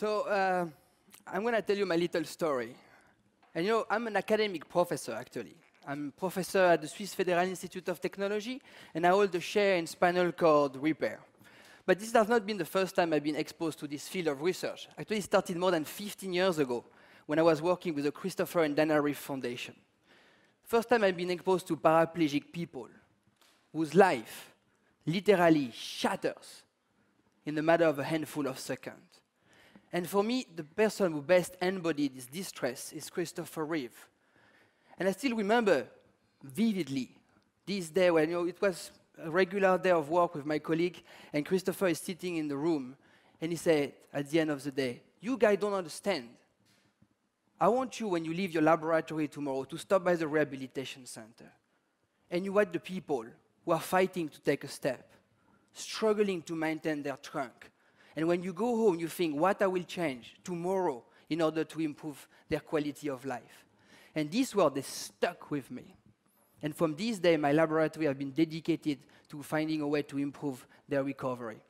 So I'm going to tell you my little story. And you know, I'm an academic professor, actually. I'm a professor at the Swiss Federal Institute of Technology, and I hold a share in spinal cord repair. But this has not been the first time I've been exposed to this field of research. Actually, it started more than 15 years ago when I was working with the Christopher and Dana Reeve Foundation. First time I've been exposed to paraplegic people whose life literally shatters in the matter of a handful of seconds. And for me, the person who best embodied this distress is Christopher Reeve. And I still remember vividly this day when it was a regular day of work with my colleague, and Christopher is sitting in the room, and he said, at the end of the day, "You guys don't understand. I want you, when you leave your laboratory tomorrow, to stop by the rehabilitation center. And you watch the people who are fighting to take a step, struggling to maintain their trunk. And when you go home, you think, what I will change tomorrow in order to improve their quality of life." And these words, they stuck with me. And from this day, my laboratory has been dedicated to finding a way to improve their recovery.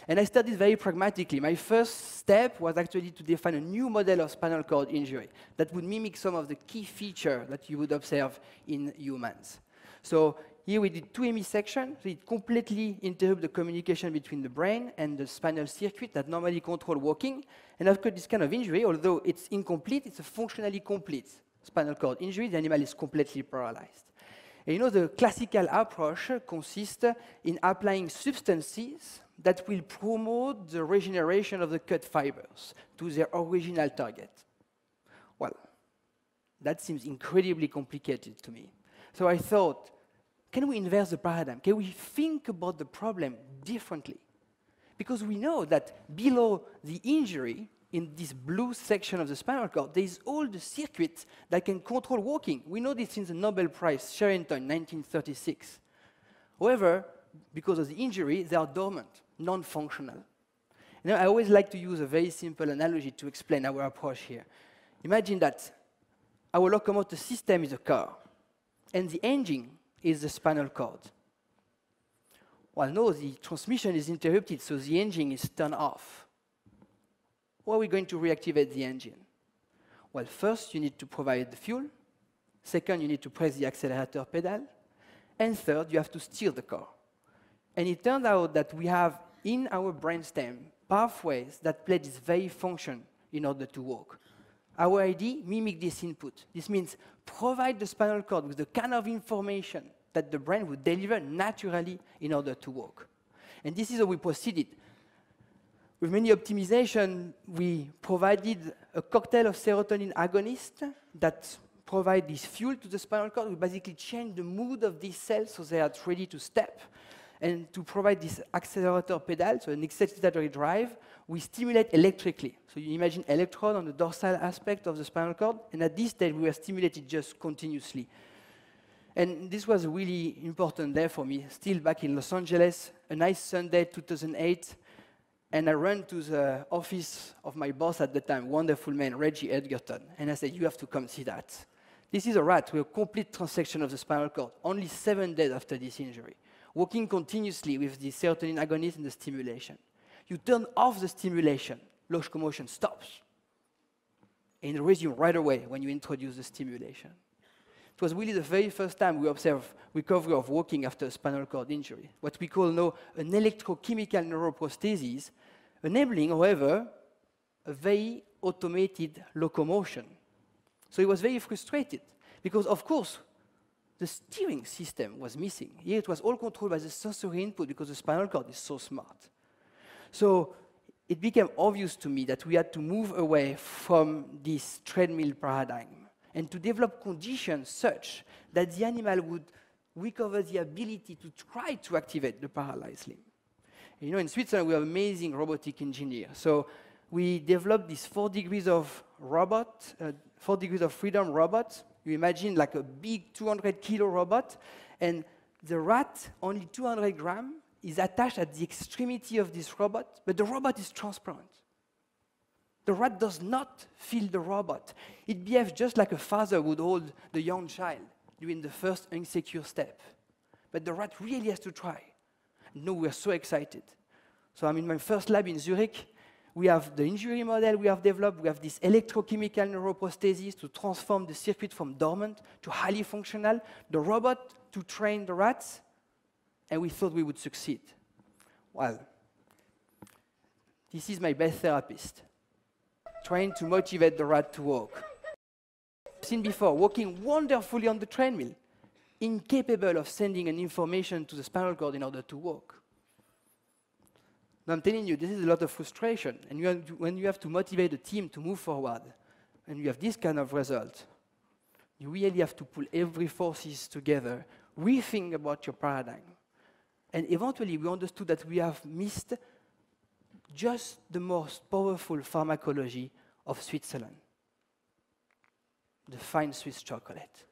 And I started very pragmatically. My first step was actually to define a new model of spinal cord injury that would mimic some of the key features that you would observe in humans. So here we did 2 hemisections, so it completely interrupts the communication between the brain and the spinal circuit that normally control walking. And after this kind of injury, although it's incomplete, it's a functionally complete spinal cord injury. The animal is completely paralyzed. And you know, the classical approach consists in applying substances that will promote the regeneration of the cut fibers to their original target. Well, that seems incredibly complicated to me. So I thought, can we inverse the paradigm? Can we think about the problem differently? Because we know that below the injury, in this blue section of the spinal cord, there is all the circuits that can control walking. We know this since the Nobel Prize, Sherrington, 1936. However, because of the injury, they are dormant, non-functional. You know, I always like to use a very simple analogy to explain our approach here. Imagine that our locomotive system is a car, and the engine is the spinal cord. Well, no, the transmission is interrupted, so the engine is turned off. How are we going to reactivate the engine? Well, first, you need to provide the fuel. Second, you need to press the accelerator pedal. And third, you have to steer the car. And it turned out that we have in our brainstem pathways that play this very function in order to walk. Our idea, mimic this input. This means provide the spinal cord with the kind of information that the brain would deliver naturally in order to walk. And this is how we proceeded. With many optimization, we provided a cocktail of serotonin agonists that provide this fuel to the spinal cord. We basically change the mood of these cells so they are ready to step. And to provide this accelerator pedal, so an excitatory drive, we stimulate electrically. So you imagine electrode on the dorsal aspect of the spinal cord, and at this stage, we were stimulated just continuously. And this was a really important day for me, still back in Los Angeles, a nice Sunday, 2008, and I ran to the office of my boss at the time, wonderful man, Reggie Edgerton, and I said, "You have to come see that. This is a rat with a complete transection of the spinal cord, only 7 days after this injury, working continuously with the serotonin agonist and the stimulation. You turn off the stimulation, locomotion stops, and it resumes right away when you introduce the stimulation." It was really the very first time we observed recovery of walking after a spinal cord injury, what we call now an electrochemical neuroprosthesis, enabling, however, a very automated locomotion. So he was very frustrated because, of course, the steering system was missing. Here it was all controlled by the sensory input because the spinal cord is so smart. So it became obvious to me that we had to move away from this treadmill paradigm and to develop conditions such that the animal would recover the ability to try to activate the paralyzed limb. And you know, in Switzerland, we have amazing robotic engineers. So we developed this 4 degrees of robot, 4 degrees of freedom robot. You imagine like a big 200-kilo robot, and the rat, only 200 grams, is attached at the extremity of this robot, but the robot is transparent. The rat does not feel the robot. It behaves just like a father would hold the young child during the first insecure step. But the rat really has to try. No, we're so excited. So I'm in my first lab in Zurich. We have the injury model we have developed. We have this electrochemical neuroprosthesis to transform the circuit from dormant to highly functional, the robot to train the rats, and we thought we would succeed. Well, this is my best therapist, trying to motivate the rat to walk. I've seen before, walking wonderfully on the treadmill, incapable of sending an information to the spinal cord in order to walk. Now, I'm telling you, this is a lot of frustration. And when you have to motivate a team to move forward, and you have this kind of result, you really have to pull every forces together, rethink about your paradigm. And eventually, we understood that we have missed just the most powerful pharmacology of Switzerland, the fine Swiss chocolate.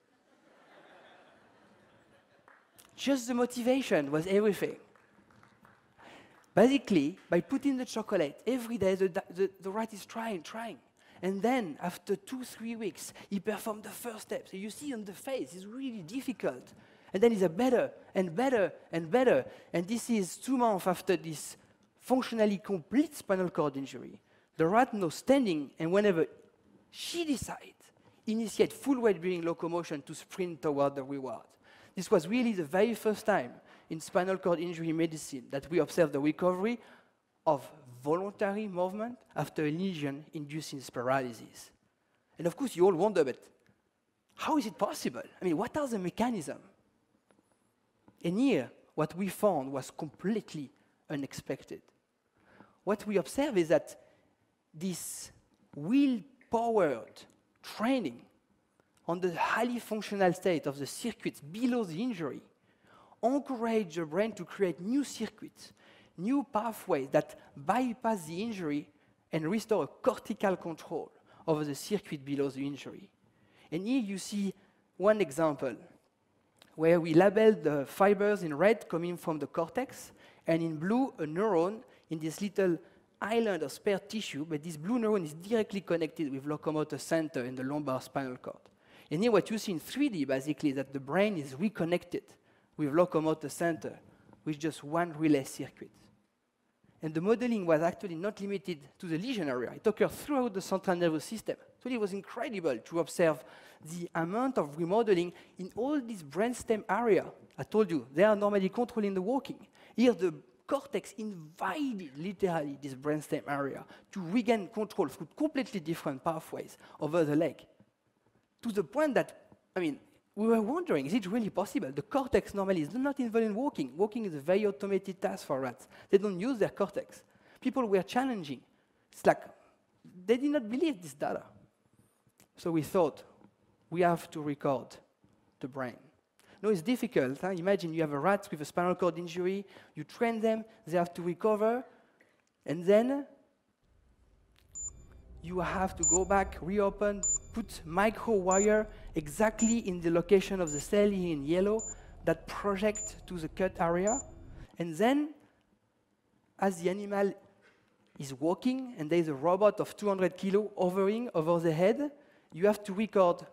Just the motivation was everything. Basically, by putting the chocolate every day, the rat is trying. And then, after 2-3 weeks, he performed the first step. So you see on the face, it's really difficult. And then he's better and better and better. And this is 2 months after this functionally complete spinal cord injury. The rat now standing, and whenever she decides, initiate full weight-bearing locomotion to sprint toward the reward. This was really the very first time in spinal cord injury medicine that we observed the recovery of voluntary movement after a lesion inducing paralysis. And of course, you all wonder, but how is it possible? I mean, what are the mechanisms? And here, what we found was completely unexpected. What we observe is that this will-powered training on the highly functional state of the circuits below the injury encourage the brain to create new circuits, new pathways that bypass the injury and restore a cortical control over the circuit below the injury. And here you see one example where we labeled the fibers in red coming from the cortex, and in blue, a neuron in this little island of spare tissue, but this blue neuron is directly connected with locomotor center in the lumbar spinal cord. And here what you see in 3D, basically, is that the brain is reconnected with locomotor center with just one relay circuit. And the modeling was actually not limited to the lesion area. It occurred throughout the central nervous system. So it was incredible to observe the amount of remodeling in all this brainstem area. I told you, they are normally controlling the walking. Here, the cortex invaded, literally, this brainstem area to regain control through completely different pathways over the leg. To the point that, I mean, we were wondering, is it really possible? The cortex normally is not involved in walking. Walking is a very automated task for rats. They don't use their cortex. People were challenging. It's like, they did not believe this data. So we thought, we have to record the brain. No, it's difficult. Huh? Imagine you have a rat with a spinal cord injury, you train them, they have to recover, and then you have to go back, reopen, put micro wire exactly in the location of the cell here in yellow that project to the cut area. And then, as the animal is walking and there's a robot of 200 kilo hovering over the head, you have to record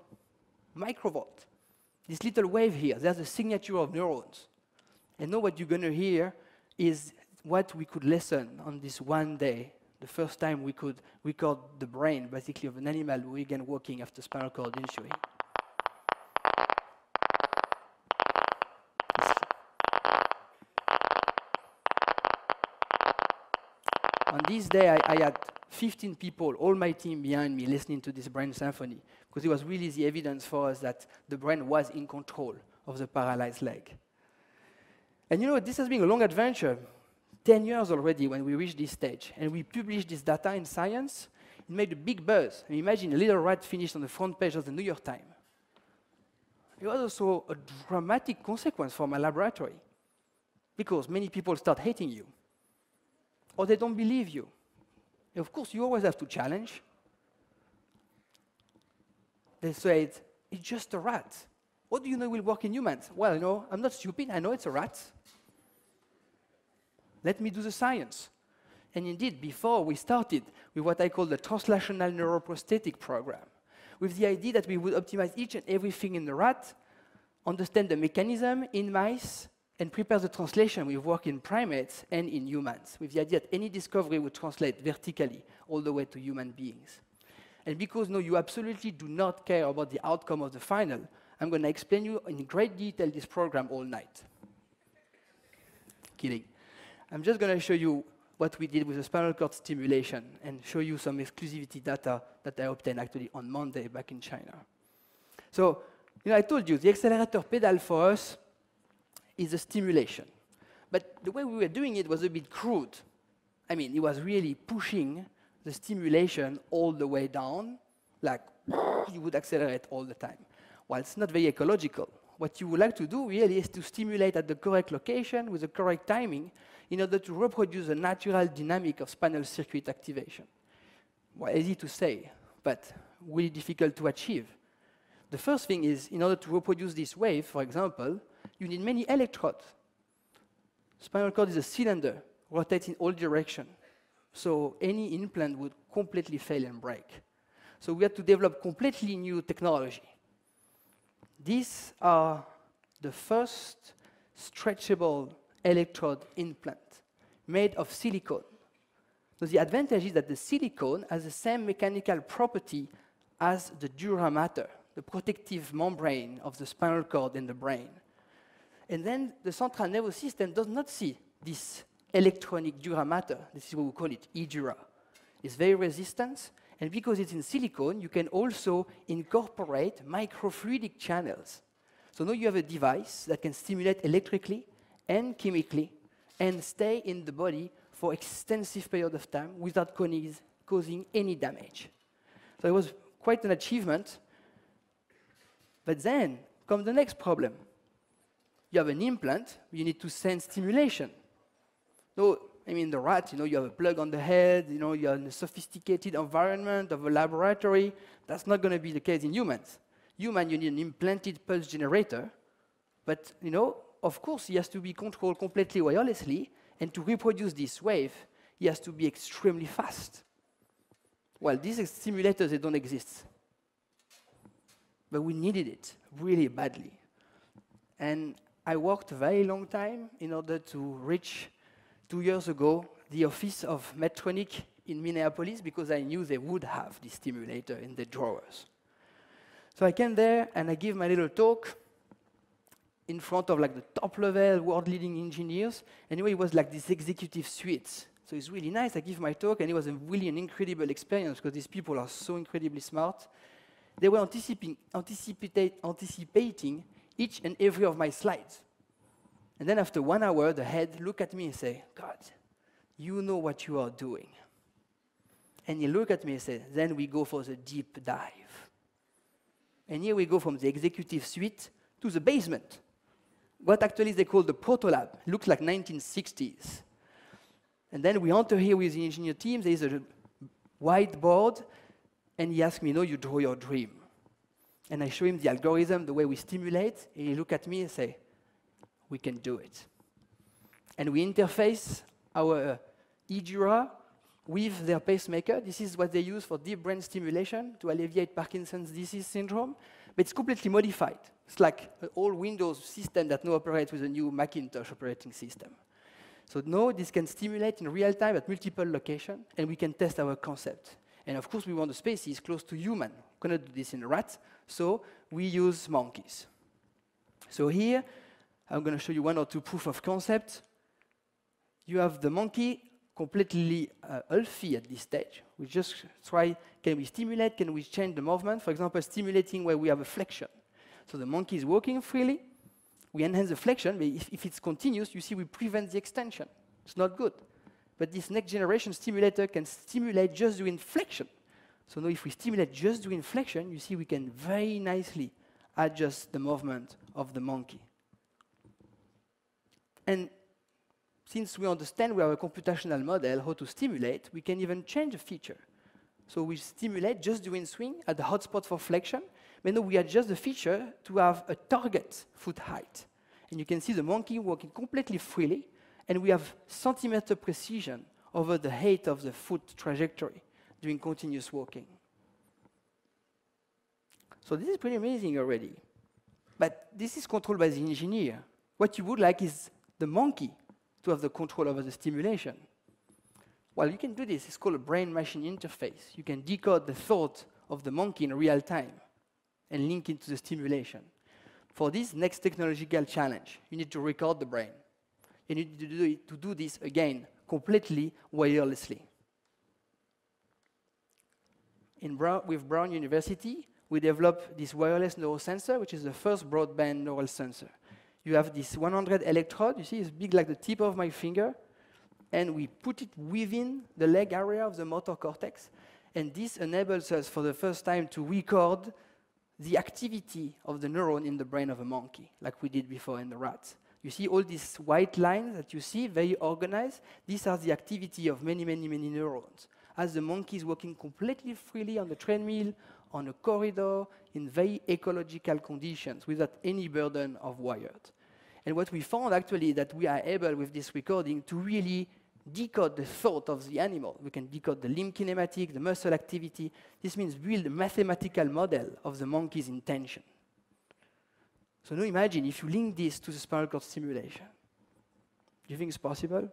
microvolt. This little wave here, there's a signature of neurons. And now what you're going to hear is what we could listen on this one day, the first time we could record the brain, basically, of an animal who began walking after spinal cord injury. On this day, I had 15 people, all my team behind me, listening to this brain symphony, because it was really the evidence for us that the brain was in control of the paralyzed leg. And you know, this has been a long adventure, 10 years already when we reached this stage, and we published this data in Science. It made a big buzz. And imagine a little rat finished on the front page of the New York Times. It was also a dramatic consequence for my laboratory, because many people start hating you, or they don't believe you. And of course, you always have to challenge. They said, it's just a rat. What do you know will work in humans? Well, you know, I'm not stupid. I know it's a rat. Let me do the science. And indeed, before we started with what I call the translational neuroprosthetic program, with the idea that we would optimize each and everything in the rat, understand the mechanism in mice, and prepare the translation with work in primates and in humans, with the idea that any discovery would translate vertically all the way to human beings. And because no, you absolutely do not care about the outcome of the final, I'm going to explain you in great detail this program all night. Kidding. I'm just going to show you what we did with the spinal cord stimulation and show you some exclusivity data that I obtained actually on Monday back in China. So, I told you, the accelerator pedal for us is a stimulation. But the way we were doing it was a bit crude. I mean, it was really pushing the stimulation all the way down, like you would accelerate all the time. Well, it's not very ecological. What you would like to do really is to stimulate at the correct location with the correct timing in order to reproduce the natural dynamic of spinal circuit activation. Well, easy to say, but really difficult to achieve. The first thing is, in order to reproduce this wave, for example, you need many electrodes. Spinal cord is a cylinder, rotates in all directions. So any implant would completely fail and break. So we had to develop completely new technology. These are the first stretchable electrode implant made of silicone. So the advantage is that the silicone has the same mechanical property as the dura mater, the protective membrane of the spinal cord and the brain. And then the central nervous system does not see this electronic dura mater. This is what we call it, E-dura. It's very resistant, and because it's in silicone, you can also incorporate microfluidic channels. So now you have a device that can stimulate electrically and chemically and stay in the body for extensive period of time without causing any damage. So it was quite an achievement. But then comes the next problem. You have an implant, you need to send stimulation. So, I mean, the rat, you have a plug on the head, you're in a sophisticated environment of a laboratory. That's not going to be the case in humans. Human, you need an implanted pulse generator. But, of course, he has to be controlled completely wirelessly. And to reproduce this wave, he has to be extremely fast. Well, these stimulators, they don't exist. But we needed it really badly. And I worked a very long time in order to reach, 2 years ago, the office of Medtronic in Minneapolis because I knew they would have this stimulator in their drawers. So I came there and I gave my little talk in front of the top-level, world-leading engineers. Anyway, it was like this executive suite. So it's really nice. I give my talk, and it was really an incredible experience because these people are so incredibly smart. They were anticipating each and every of my slides. And then after 1 hour, the head looked at me and said, God, you know what you are doing. And he looked at me and said, then we go for the deep dive. And here we go from the executive suite to the basement. What actually they call the proto-lab. Looks like 1960s. And then we enter here with the engineer team. There is a whiteboard. And he asked me, you draw your dream. And I show him the algorithm, the way we stimulate. And he looked at me and say, we can do it. And we interface our E-dura with their pacemaker. This is what they use for deep brain stimulation to alleviate Parkinson's disease syndrome. But it's completely modified. It's like an old Windows system that now operates with a new Macintosh operating system. So now this can stimulate in real time at multiple locations, and we can test our concept. And of course, we want the species close to human. We're going to do this in rats, so we use monkeys. So here, I'm going to show you 1 or 2 proof of concept. You have the monkey completely healthy at this stage. We just try, can we stimulate, can we change the movement? For example, stimulating where we have a flexion. So the monkey is walking freely. We enhance the flexion, but if it's continuous, you see we prevent the extension. It's not good. But this next generation stimulator can stimulate just doing flexion. So now if we stimulate just doing flexion, you see we can very nicely adjust the movement of the monkey. And since we understand we have a computational model how to stimulate, we can even change a feature. So we stimulate just doing swing at the hotspot for flexion, but now we adjust the feature to have a target foot height. And you can see the monkey walking completely freely, and we have centimeter precision over the height of the foot trajectory during continuous walking. So this is pretty amazing already. But this is controlled by the engineer. what you would like is the monkey to have the control over the stimulation. Well, you can do this. It's called a brain-machine interface. You can decode the thought of the monkey in real time and link it to the stimulation. For this next technological challenge, you need to record the brain. You need to do this again, completely wirelessly. With Brown University, we developed this wireless neurosensor, which is the first broadband neural sensor. You have this 100 electrode, you see, it's big like the tip of my finger, and we put it within the leg area of the motor cortex, and this enables us for the first time to record the activity of the neuron in the brain of a monkey, like we did before in the rats. You see all these white lines that you see, very organized. These are the activity of many, many, many neurons. As the monkey is walking completely freely on the treadmill, on a corridor, in very ecological conditions, without any burden of wired. And what we found actually that we are able with this recording to really decode the thought of the animal. We can decode the limb kinematic, the muscle activity. This means build a mathematical model of the monkey's intention. So now imagine if you link this to the spinal cord stimulation. Do you think it's possible?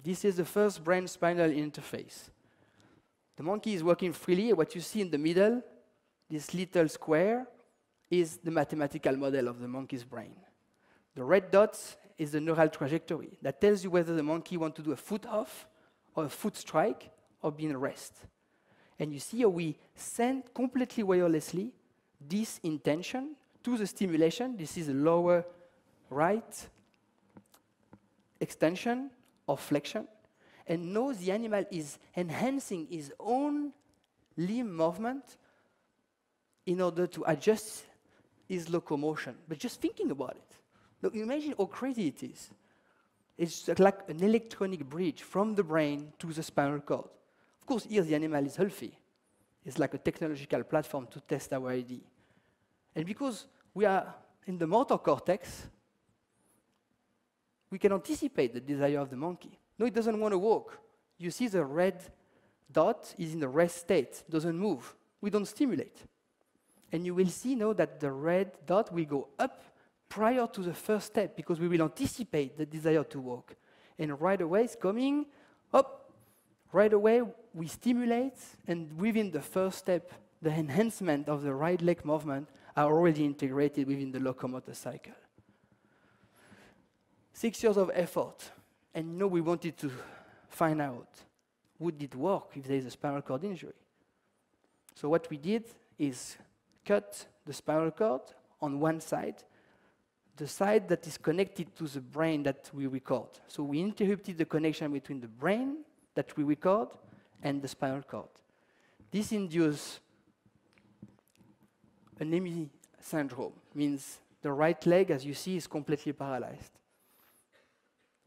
This is the first brain-spinal interface. The monkey is working freely. What you see in the middle, this little square, is the mathematical model of the monkey's brain. The red dots is the neural trajectory that tells you whether the monkey wants to do a foot off or a foot strike or be in rest. And you see how we send completely wirelessly this intention to the stimulation. This is a lower right extension or flexion. And now the animal is enhancing his own limb movement in order to adjust his locomotion. But just thinking about it. Look, imagine how crazy it is. It's like an electronic bridge from the brain to the spinal cord. Of course, here the animal is healthy. It's like a technological platform to test our idea. And because we are in the motor cortex, we can anticipate the desire of the monkey. No, it doesn't want to walk. You see the red dot is in the rest state, doesn't move. We don't stimulate. And you will see now that the red dot will go up prior to the first step because we will anticipate the desire to walk. And right away it's coming up. Right away we stimulate, and within the first step, the enhancement of the right leg movement are already integrated within the locomotor cycle. 6 years of effort, and now we wanted to find out, would it work if there is a spinal cord injury? So what we did is cut the spinal cord on one side, the side that is connected to the brain that we record. So we interrupted the connection between the brain that we record and the spinal cord. This induces an syndrome, means the right leg, as you see, is completely paralyzed.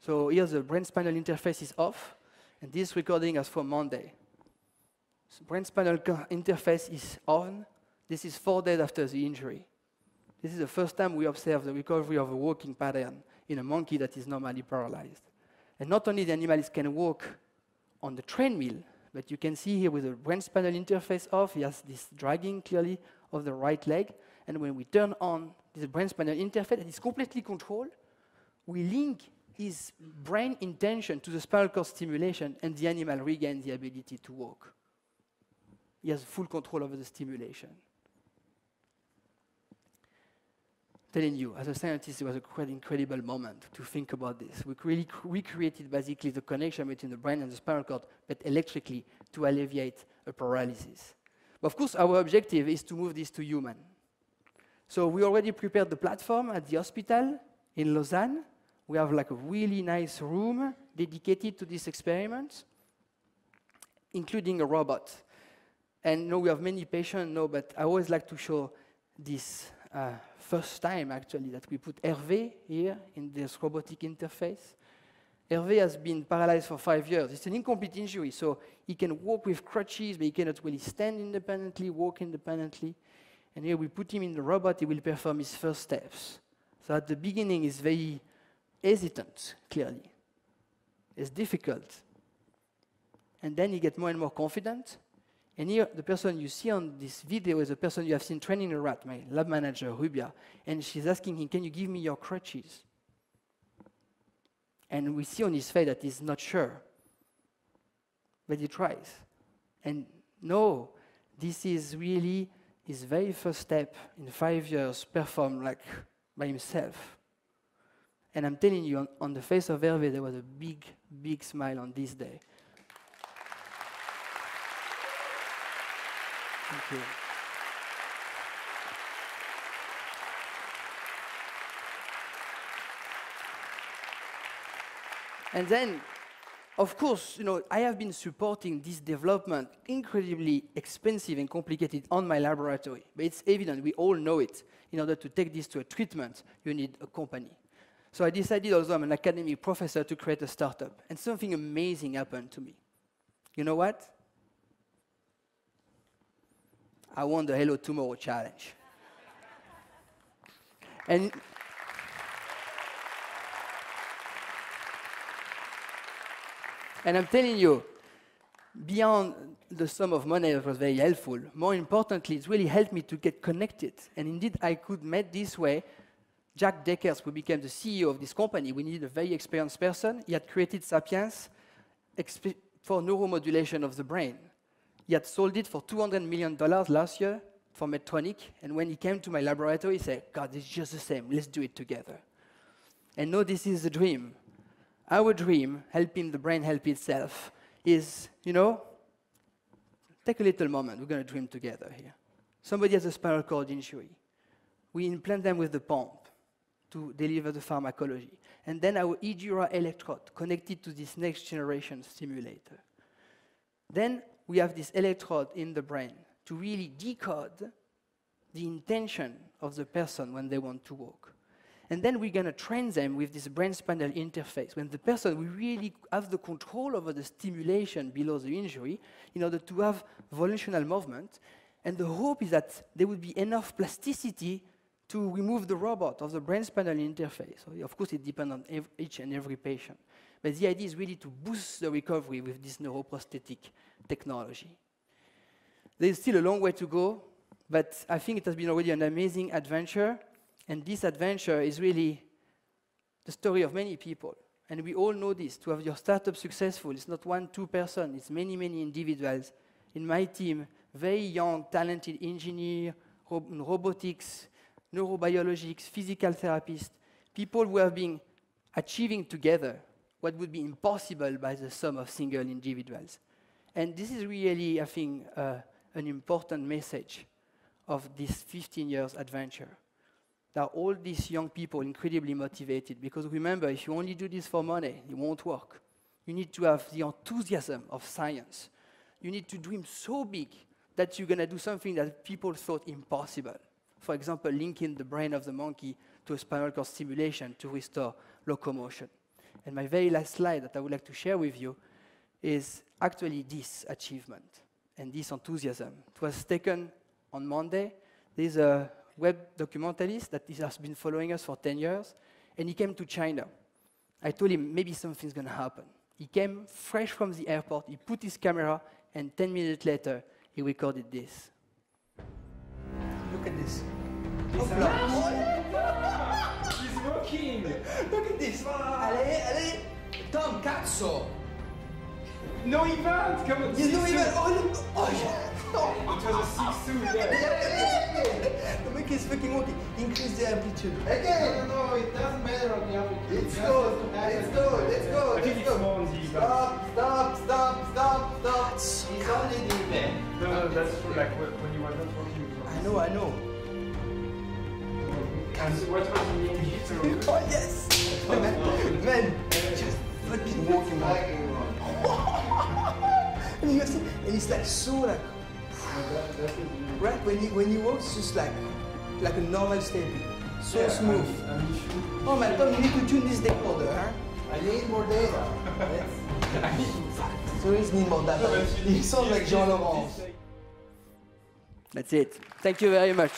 So here the brain-spinal interface is off, and this recording is from Monday. So brain-spinal interface is on. This is 4 days after the injury. This is the first time we observe the recovery of a walking pattern in a monkey that is normally paralyzed. And not only the animals can walk on the treadmill, but you can see here with the brain-spinal interface off, he has this dragging clearly of the right leg. And when we turn on this brain-spinal interface that is completely controlled, we link his brain intention to the spinal cord stimulation, and the animal regains the ability to walk. He has full control over the stimulation. Telling you, as a scientist, it was a quite incredible moment to think about this. We really recreated basically the connection between the brain and the spinal cord, but electrically to alleviate a paralysis. But of course, our objective is to move this to human. So we already prepared the platform at the hospital in Lausanne. We have like a really nice room dedicated to this experiment, including a robot. And now we have many patients now, but I always like to show this first time, actually, that we put Hervé here in this robotic interface. Hervé has been paralyzed for 5 years. It's an incomplete injury, so he can walk with crutches, but he cannot really stand independently, walk independently. And here we put him in the robot, he will perform his first steps. So at the beginning, he's very hesitant, clearly. It's difficult. And then he gets more and more confident. And here, the person you see on this video is the person you have seen training a rat, my lab manager, Rubia. And she's asking him, can you give me your crutches? And we see on his face that he's not sure. But he tries. And no, this is really his very first step in 5 years performed like by himself. And I'm telling you, on the face of Hervé, there was a big, big smile on this day. Thank you. And then, of course, I have been supporting this development, incredibly expensive and complicated, on my laboratory. But it's evident, we all know it. In order to take this to a treatment, you need a company. So I decided, although I'm an academic professor, to create a startup. And something amazing happened to me. You know what? I won the Hello Tomorrow challenge. And I'm telling you, beyond the sum of money that was very helpful, more importantly, it's really helped me to get connected. And indeed, I could meet this way Jack Deckers, who became the CEO of this company. We needed a very experienced person. He had created Sapiens for neuromodulation of the brain. He had sold it for $200 million last year for Medtronic. And when he came to my laboratory, he said, God, it's just the same. Let's do it together. And no, this is the dream. Our dream, helping the brain help itself, is, take a little moment. We're going to dream together here. Somebody has a spinal cord injury. We implant them with the pump to deliver the pharmacology. And then our eDura electrode connected to this next generation stimulator. Then we have this electrode in the brain to really decode the intention of the person when they want to walk. And then we're going to train them with this brain-spinal interface. When the person will really have the control over the stimulation below the injury in order to have volitional movement. And the hope is that there would be enough plasticity to remove the robot of the brain-spinal interface. So of course, it depends on each and every patient. But the idea is really to boost the recovery with this neuroprosthetic technology. There's still a long way to go, but I think it has been already an amazing adventure. And this adventure is really the story of many people. And we all know this. To have your startup successful, it's not 1, 2 persons, it's many, many individuals. In my team, very young, talented engineers, robotics, neurobiologics, physical therapists, people who have been achieving together what would be impossible by the sum of single individuals. And this is really, I think, an important message of this 15 years adventure. There are all these young people incredibly motivated, because remember, if you only do this for money, it won't work. You need to have the enthusiasm of science. You need to dream so big that you're going to do something that people thought impossible. For example, linking the brain of the monkey to a spinal cord stimulation to restore locomotion. And my very last slide that I would like to share with you is actually this achievement and this enthusiasm. It was taken on Monday. There's a web documentalist that has been following us for 10 years, and he came to China. I told him maybe something's going to happen. He came fresh from the airport, he put his camera, and 10 minutes later, he recorded this. Look at this. He's working! Look at this! Allez, allez! Tom, cazzo! No event! Come on! There's no event! Oh, yeah! It was a 6-2, yeah. The mic is fucking working. Increase the amplitude. Again! No, it doesn't matter on the amplitude. Let's go! Let's go! Let's go! I think it's more on the event. Stop! It's only the event. No, that's true, like when you were not working. I know. And what was the engine? Oh, yes! Man, just fucking walking back. And it's like so like, right? When you walk, it's just like a normal stepping. So smooth. Oh man, Tom, you need to tune this decoder, huh? I need more data. So you need more data. You sound like Jean Laurent. That's it. Thank you very much.